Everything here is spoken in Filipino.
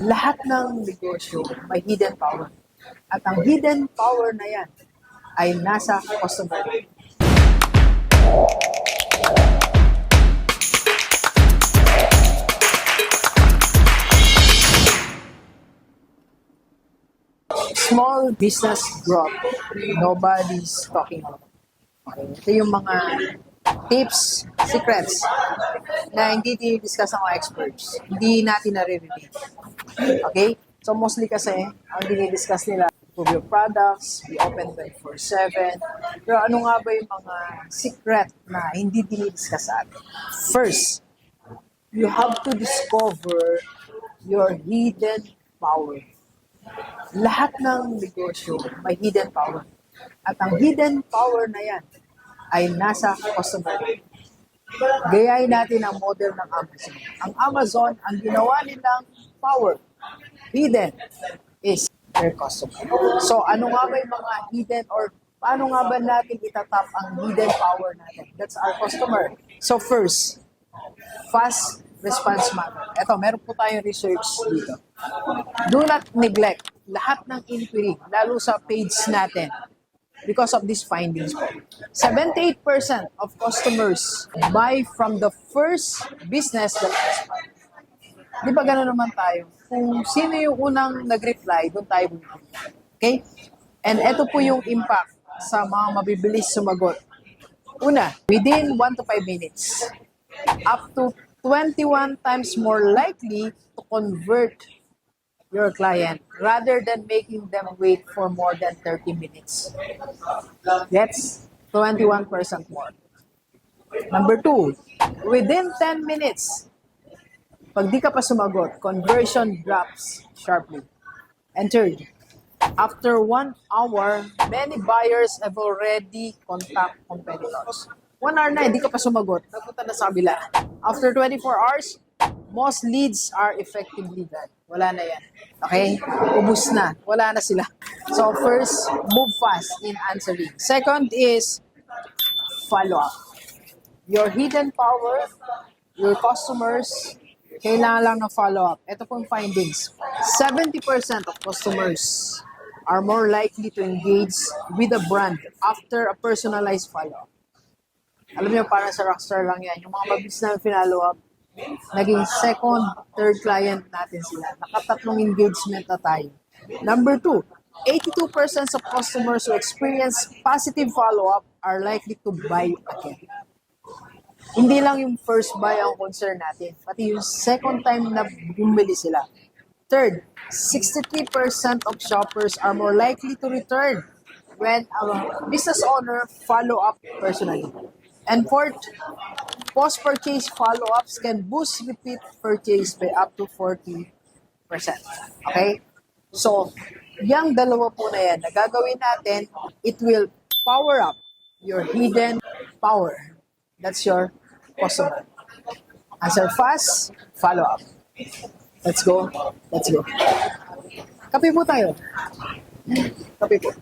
Lahat ng negosyo may hidden power. At ang hidden power na yan ay nasa customer. Small business growth, nobody's talking about. Okay. Ito yung mga tips, secrets na hindi discuss ng mga experts. Hindi natin naririnig. Okay? So mostly kasi, ang dinidiscuss nila, improve your products, be open 24/7. Pero ano nga ba yung mga secret na hindi dinidiscuss sa atin? First, you have to discover your hidden power. Lahat ng negosyo may hidden power. At ang hidden power na yan ay nasa customer. Gayahin natin ang model ng Amazon. Ang Amazon, ang ginawa nilang power, hidden, is their customer. So, ano nga ba yung mga hidden or paano nga ba natin itatap ang hidden power natin? That's our customer. So, first, fast response manner. Ito, meron po tayong research dito. Do not neglect lahat ng inquiry, lalo sa page natin, because of these findings po. 78% of customers buy from the first business that respond. Di ba gano'n naman tayo? Kung sino yung unang nag-reply, doon tayo bumili. Okay? And ito po yung impact sa mga mabibilis sumagot. Una, within 1 to 5 minutes, up to 21 times more likely to convert your client rather than making them wait for more than 30 minutes. That's 21% more. Number 2, within 10 minutes, pag di ka pa sumagot, conversion drops sharply. And third, after 1 hour, many buyers have already contact competitors. 1 hour na, hindi ka pa sumagot, napunta na sa kabila. After 24 hours, most leads are effectively gone. Wala na yan. Okay? Ubus na. Wala na sila. So first, move fast in answering. Second is follow up. Your hidden power, your customers, kailangan lang ng follow up. Ito pong findings. 70% of customers are more likely to engage with a brand after a personalized follow up. Alam niyo, parang sa Rockstar lang yan. Yung mga mabilis na follow up, naging second, third client natin sila. Nakatatlong engagement na tayo. Number 2, 82% of customers who experience positive follow-up are likely to buy again. Hindi lang yung first buy ang concern natin, pati yung second time na bumili sila. Third, 63% of shoppers are more likely to return when a business owner follow up personally. And fourth, post-purchase follow-ups can boost repeat purchase by up to 40%. Okay? So, yung dalawa po na yan, na gagawin natin, it will power up your hidden power. That's your customer. Answer fast, follow up. Let's go. Let's go. Kape po tayo. Kape po.